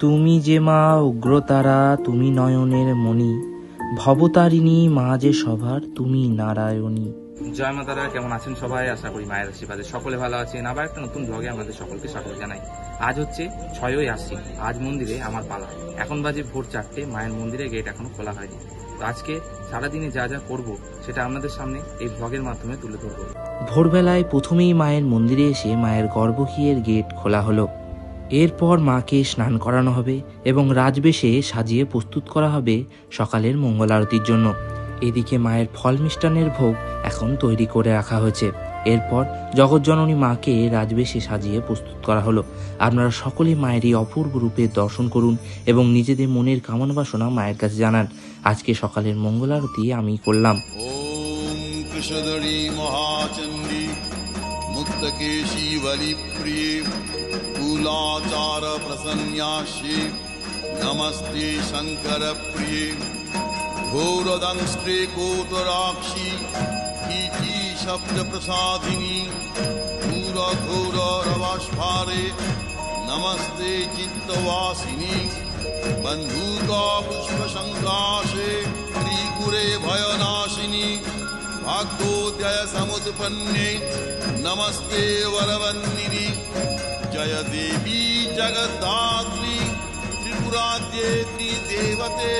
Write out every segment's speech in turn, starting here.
তুমি যে মা উগ্রতারা, তুমি নয়নের মণি, ভবতারিণী মা যে সভার, তুমি নারায়ণী। জয় মা তারা, কেমন আছেন সবাই? আশা করি মায়ের আশীর্বাদে সকলে ভালো আছেন। আবার একটা নতুন ব্লগে আমাদের সকলকে স্বাগত জানাই। আজ হচ্ছে 6ই আশ্বিন। আজ মন্দিরে আমার পালা। এখন বাজে ভোর 4টে। মায়ের মন্দিরে গেট এখনো খোলা হয়নি। তো আজকে সারাদিনে যা যা করব সেটা আপনাদের সামনে এই ব্লগের মাধ্যমে তুলে ধরবো। ভোরবেলায় প্রথমেই মায়ের মন্দিরে এসে মায়ের গর্ভগৃহের গেট খোলা হলো। এরপর মাকে স্নান করানো হবে এবং রাজবেশে সাজিয়ে প্রস্তুত করা হবে সকালের মঙ্গল আরতির জন্য। এদিকে মায়ের ফল মিষ্টান্নের ভোগ এখন তৈরি করে রাখা হয়েছে। এরপর জগৎজননী মাকে রাজবেশে সাজিয়ে প্রস্তুত করা হলো। আপনারা সকলে মায়ের এই অপূর্ব রূপের দর্শন করুন এবং নিজেদের মনের কামনা বাসনা মায়ের কাছে জানান। আজকে সকালের মঙ্গল আরতি আমি করলাম। ওম কৃষ্ণধরী মহাচণ্ডী মুক্তকেশী বলিপ্রিয়ে কুলাচার প্রসন্ন্যাসে নমস্তে শঙ্কর প্রিয়ে ঘোরদংষ্টে কোটরাক্ষী কীচি শব্দ প্রসাদিনী ঘোর ঘোর রবাস্ফারে নমস্তে চিত্তবাসিনী বন্ধুকা পুষ্প সংকাশে ত্রিপুরে ভয়নাশিনী ভাগ্যোদয় সमुत्पन्ने नमस्ते वरवन्दिनी जय देवी जगद्धात्री त्रिपुराद्येत्री देवते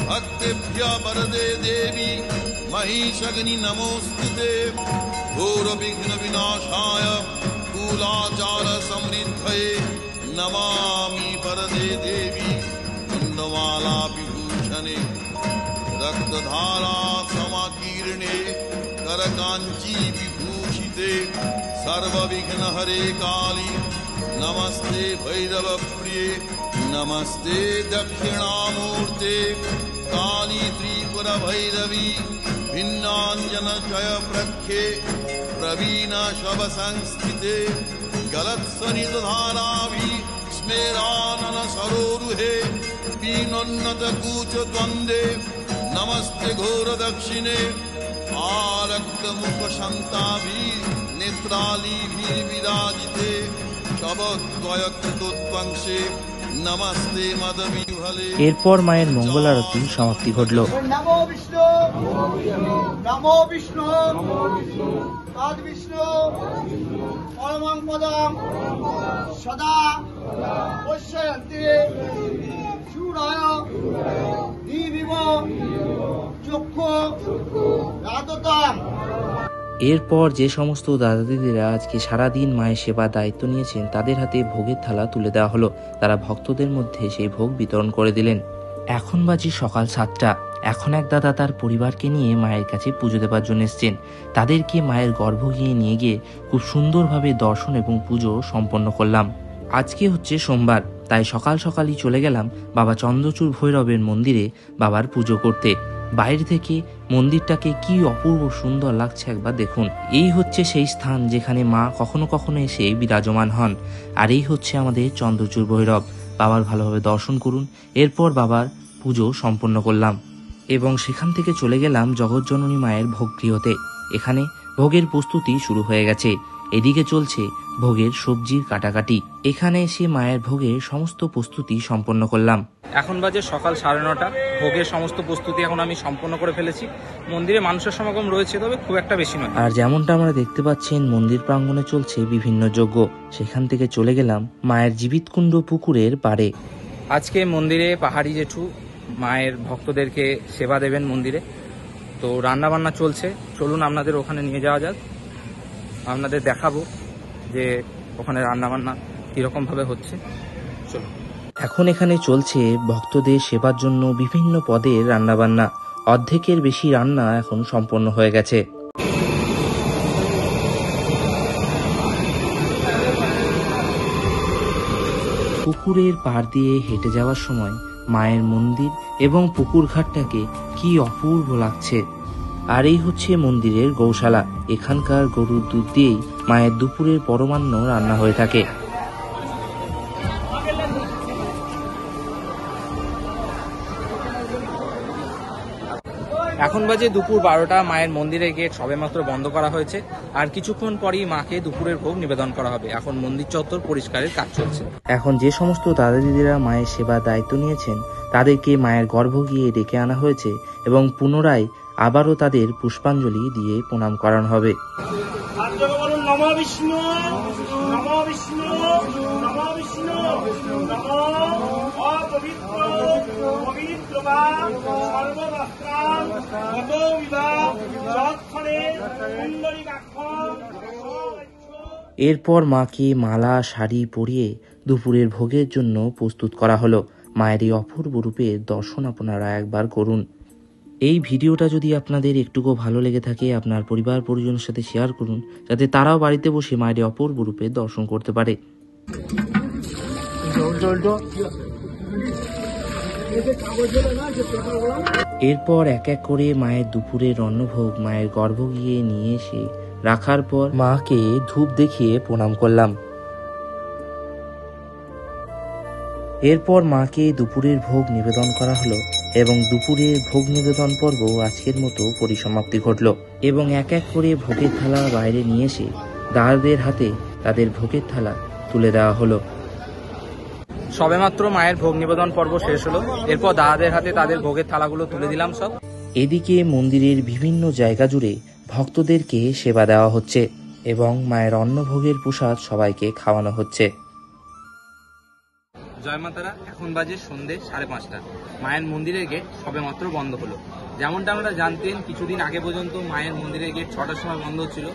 भक्तेभ्य वरदे देवी महिषग्नि नमोस्तुते घोर विघ्न विनाशाय कुलाचार समृद्धये नमामि वरदे देवी कुन्दमाला विभूषणे रक्तधारा समाकीर्णे करकांची विभूषिते सर्वविघ्न हरे काली नमस्ते भैरव प्रिये नमस्ते दक्षिणामूर्ते काली त्रिपुर भैरवी भिन्नांजन जय प्रख्ये प्रवीण शव संस्थिते गलत्सनित धाराभि स्मेरानन सरोरुहे दीनोन्नत कूच द्वंद्वे नमस्ते घोर दक्षिणे आरक्त मुख शांताभि नेत्राली भी विराजिते शबद्वयकृतोत्वंशे नमस्ते मदविह्वले। এরপর মায়ের মঙ্গল আরতি সমাপ্তি ঘটল। নমো বিষ্ণু নমো বিষ্ণু তদ বিষ্ণু পরমং পদং সদা পশ্যন্তি সূরায় দিবিব চক্ষু রাততাম। এরপর যে সমস্ত দাদা দিদিরা আজকে সারাদিন মায়ের সেবা দায়িত্ব নিয়েছেন তাদের হাতে ভোগের থালা তুলে দেওয়া হলো। তারা ভক্তদের মধ্যে সেই ভোগ বিতরণ করে দিলেন। এখন বাজি সকাল 7টা। এখন এক দাদা তার পরিবারকে নিয়ে মায়ের কাছে পুজো দেবার জন্য এসছেন। তাদেরকে মায়ের গর্ভগৃহে নিয়ে গিয়ে খুব সুন্দরভাবে দর্শন এবং পুজো সম্পন্ন করলাম। আজকে হচ্ছে সোমবার, তাই সকাল সকালই চলে গেলাম বাবা চন্দ্রচূড় ভৈরবের মন্দিরে বাবার পুজো করতে। বাইরে থেকে মন্দিরটাকে কি অপূর্ব সুন্দর লাগছে একবার দেখুন। এই হচ্ছে সেই স্থান যেখানে মা কখনো কখনো এসে বিরাজমান হন। আর এই হচ্ছে আমাদের চন্দ্রচূড় ভৈরব। বাবার ভালোভাবে দর্শন করুন। এরপর বাবার পুজো সম্পন্ন করলাম এবং সেখান থেকে চলে গেলাম জগৎজননী মায়ের ভোগগৃহতে। এখানে ভোগের প্রস্তুতি শুরু হয়ে গেছে। এদিকে চলছে ভোগের সবজির কাটাকাটি। এখানে এসে মায়ের ভোগের সমস্ত প্রস্তুতি সম্পন্ন করলাম। এখন বাজে সকাল 9:30। ভোগের সমস্ত প্রস্তুতি এখন আমি সম্পন্ন করে ফেলেছি। মন্দিরে মানুষের সমাগম রয়েছে, তবে খুব একটা বেশি নয়। আর যেমনটা আমরা দেখতে পাচ্ছেন মন্দির প্রাঙ্গণে চলছে বিভিন্ন যজ্ঞ। সেখান থেকে চলে গেলাম মায়ের জীবিতকুণ্ড পুকুরের পাড়ে। আজকে মন্দিরে পাহাড়ি জেঠু মায়ের ভক্তদেরকে সেবা দেবেন মন্দিরে। তো রান্না বান্না চলছে, চলুন আপনাদের ওখানে নিয়ে যাওয়া যাক। আপনাদের দেখাবো যে ওখানে রান্না বান্না কিরকম ভাবে হচ্ছে। চলুন। এখন এখানে চলছে ভক্তদের সেবার জন্য বিভিন্ন পদের রান্নাবান্না। অর্ধেকের বেশি রান্না এখন সম্পন্ন হয়ে গেছে। পুকুরের পাড় দিয়ে হেঁটে যাওয়ার সময় মায়ের মন্দির এবং পুকুর ঘাটটাকে কি অপূর্ব লাগছে। আর এই হচ্ছে মন্দিরের গৌশালা। এখানকার গরুর দুধ দিয়েই মায়ের দুপুরের পরমান্ন রান্না হয়ে থাকে। এখন বাজে দুপুর 12টা। মায়ের মন্দিরের গেট সবেমাত্র বন্ধ করা হয়েছে, আর কিছুক্ষণ পরেই মাকে দুপুরের ভোগ নিবেদন করা হবে। এখন মন্দির চত্বর পরিষ্কারের কাজ চলছে। এখন যে সমস্ত দাদা দিদিরা মায়ের সেবার দায়িত্ব নিয়েছেন তাদেরকে মায়ের গর্ভ গিয়ে ডেকে আনা হয়েছে এবং পুনরায় আবারও তাদের পুষ্পাঞ্জলি দিয়ে প্রণাম করানো হবে। নম বিষ্ণু নম বিষ্ণু নম বিষ্ণু নম অপবিত্র পবিত্রবা সর্ববস্ত্রাং গতবিবা যৎক্ষণে পুণ্ডরীকাক্ষং। এরপর মাকে মালা শাড়ি পরিয়ে দুপুরের ভোগের জন্য প্রস্তুত করা হলো। মায়ের এই অপূর্ব রূপের দর্শন আপনারা একবার করুন। এই ভিডিওটা যদি আপনাদের একটুকু ভালো লেগে থাকে আপনার পরিবার পরিজনের সাথে শেয়ার করুন, যাতে তারাও বাড়িতে বসে মায়ের অপূর্ব রূপের দর্শন করতে পারে। এরপর এক এক করে মায়ের দুপুরের অন্নভোগ মায়ের গর্ভ গিয়ে নিয়ে এসে রাখার পর মাকে ধূপ দেখিয়ে প্রণাম করলাম। এরপর মাকে দুপুরের ভোগ নিবেদন করা হলো এবং দুপুরের ভোগ নিবেদন পর্ব আজকের মতো পরিসমাপ্তি ঘটল এবং এক এক করে ভোগের থালা বাইরে নিয়ে এসে দাদাদের হাতে তাদের ভোগের থালা তুলে দেওয়া হলো। সবেমাত্র মায়ের ভোগ নিবেদন পর্ব শেষ হলো, এরপর দাদাদের হাতে তাদের ভোগের থালাগুলো তুলে দিলাম সব। এদিকে মন্দিরের বিভিন্ন জায়গা জুড়ে ভক্তদেরকে সেবা দেওয়া হচ্ছে এবং মায়ের অন্নভোগের প্রসাদ সবাইকে খাওয়ানো হচ্ছে। জয় মাতারা। এখন বাজে সন্ধ্যে 5:30। মায়ের মন্দিরের গেট সবেমাত্র বন্ধ হলো। যেমনটা আমরা জানতেন কিছুদিন আগে পর্যন্ত মায়ের মন্দিরের গেট 6টার সময় বন্ধ হচ্ছিল,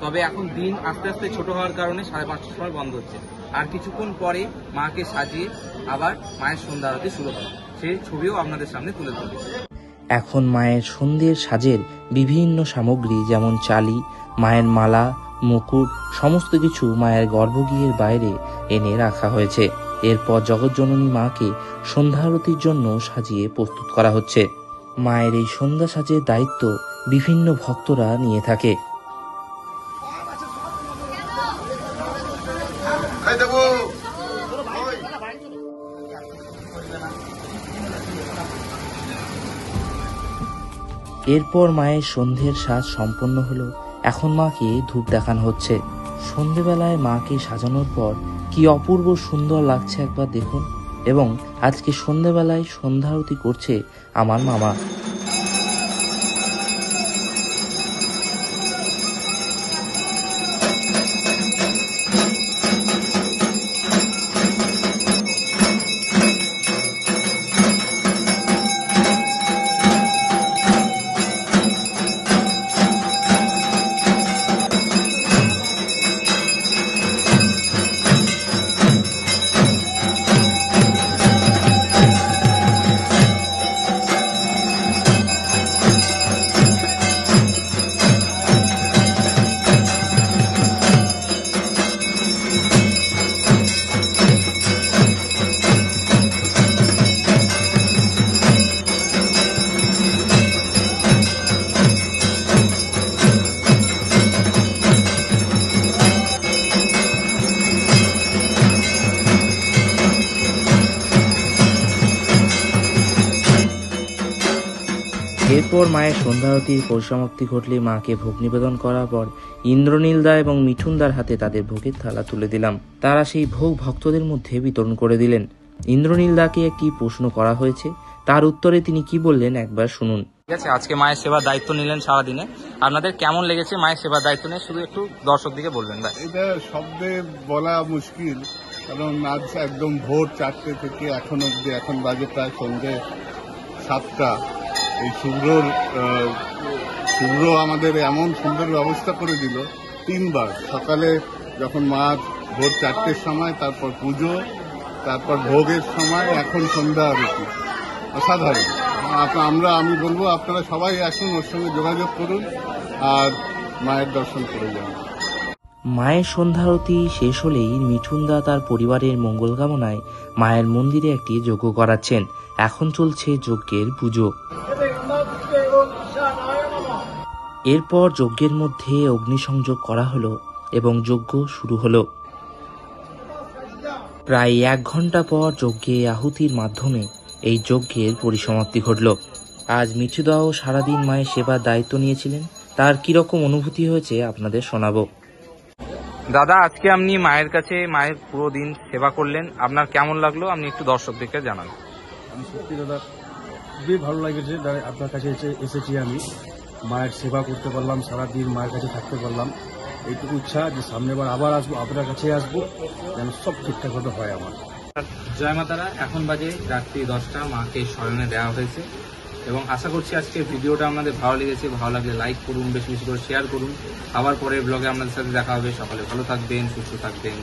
তবে এখন দিন আস্তে আস্তে ছোট হওয়ার কারণে 5:30টার সময় বন্ধ হচ্ছে। আর কিছুক্ষণ পরে মাকে সাজিয়ে আবার মায়ের সন্ধ্যা আরতি শুরু হবে, সেই ছবিও আপনাদের সামনে তুলে ধরবে। এখন মায়ের সন্ধ্যের সাজের বিভিন্ন সামগ্রী যেমন চালি, মায়ের মালা, মুকুট সমস্ত কিছু মায়ের গর্ভগৃহের বাইরে এনে রাখা হয়েছে। এরপর জগৎজননী মাকে সন্ধ্যা আরতির জন্য সাজিয়ে প্রস্তুত করা হচ্ছে। মায়ের এই সন্ধ্যা সাজের দায়িত্ব বিভিন্ন ভক্তরা নিয়ে থাকে। এরপর মায়ের সন্ধ্যের সাজ সম্পন্ন হলো। এখন মাকে ধূপ দেখানো হচ্ছে। সন্ধেবেলায় মাকে সাজানোর পর কি অপূর্ব সুন্দর লাগছে একবার দেখুন। এবং আজকে সন্ধেবেলায় সন্ধ্যা আরতি করছে আমার মামা। এরপর মায়ের সন্ধ্যারতির পরিসমাপ্তি ঘটলে মাকে ভোগ নিবেদন করার পর ইন্দ্রনীলদা এবং মিঠুনদার হাতে তাদের ভোগের থালা তুলে দিলাম। তারা সেই ভোগ ভক্তদের মধ্যে বিতরণ করে দিলেন। ইন্দ্রনীলদাকে একটি প্রশ্ন করা হয়েছে, তার উত্তরে তিনি কি বললেন একবার শুনুন। ঠিক আছে, আজকে মায়ের সেবার দায়িত্ব নিলেন সারাদিনে, আপনাদের কেমন লেগেছে মায়ের সেবার দায়িত্ব নিয়ে শুধু একটু দর্শক দিকে বলবেন। এটা শব্দে বলা মুশকিল, কারণ আজ একদম ভোর 4টে থেকে এখন অব্দি, এখন বাজে প্রায় সন্ধ্যে 7টা। এই শুভ্র আমাদের এমন সুন্দর ব্যবস্থা করে দিল 3বার, সকালে যখন মা ভোর 4টের সময়, তারপর পুজো, তারপর ভোগের সময়, এখন সন্ধ্যা আরতি। অসাধারণ। আমি বলবো আপনারা সবাই আসুন, ওর সঙ্গে যোগাযোগ করুন আর মায়ের দর্শন করে যান। মায়ের সন্ধ্যারতি শেষ হলেই মিঠুনদা তার পরিবারের মঙ্গল কামনায় মায়ের মন্দিরে একটি যজ্ঞ করাচ্ছেন। এখন চলছে যজ্ঞের পুজো। এরপর যজ্ঞের মধ্যে অগ্নিসংযোগ করা হলো এবং যজ্ঞ শুরু হলো। প্রায় 1 ঘন্টা পর যজ্ঞে আহুতির মাধ্যমে এই যজ্ঞের পরিসমাপ্তি ঘটল। আজ মিঠুদাও সারাদিন মায়ের সেবার দায়িত্ব নিয়েছিলেন। তার কিরকম অনুভূতি হয়েছে আপনাদের শোনাবো। দাদা, আজকে আপনি মায়ের কাছে মায়ের পুরো দিন সেবা করলেন, আপনার কেমন লাগলো আপনি একটু দর্শকদেরকে জানান। আমি সত্যি দাদা খুবই ভালো লাগছে, আপনার কাছে এসেছি, আমি মায়ের সেবা করতে পারলাম, সারাদিন মায়ের কাছে থাকতে পারলাম। এইটুকু ইচ্ছা যে সামনেবার আবার আসবো, আপনার কাছে আসবো, যেন সব ঠিকঠাক ভাবে হয় আমার। জয় মাতারা, এখন বাজে রাত্রি 10টা, মাকে শয়নে দেওয়া হয়েছে এবং আশা করছি আজকের ভিডিওটা আপনাদের ভালো লেগেছে। ভালো লাগলে লাইক করুন, বেশি বেশি করে শেয়ার করুন। আবার পরের ব্লগে আপনাদের সাথে দেখা হবে। সকালে ভালো থাকবেন, সুস্থ থাকবেন।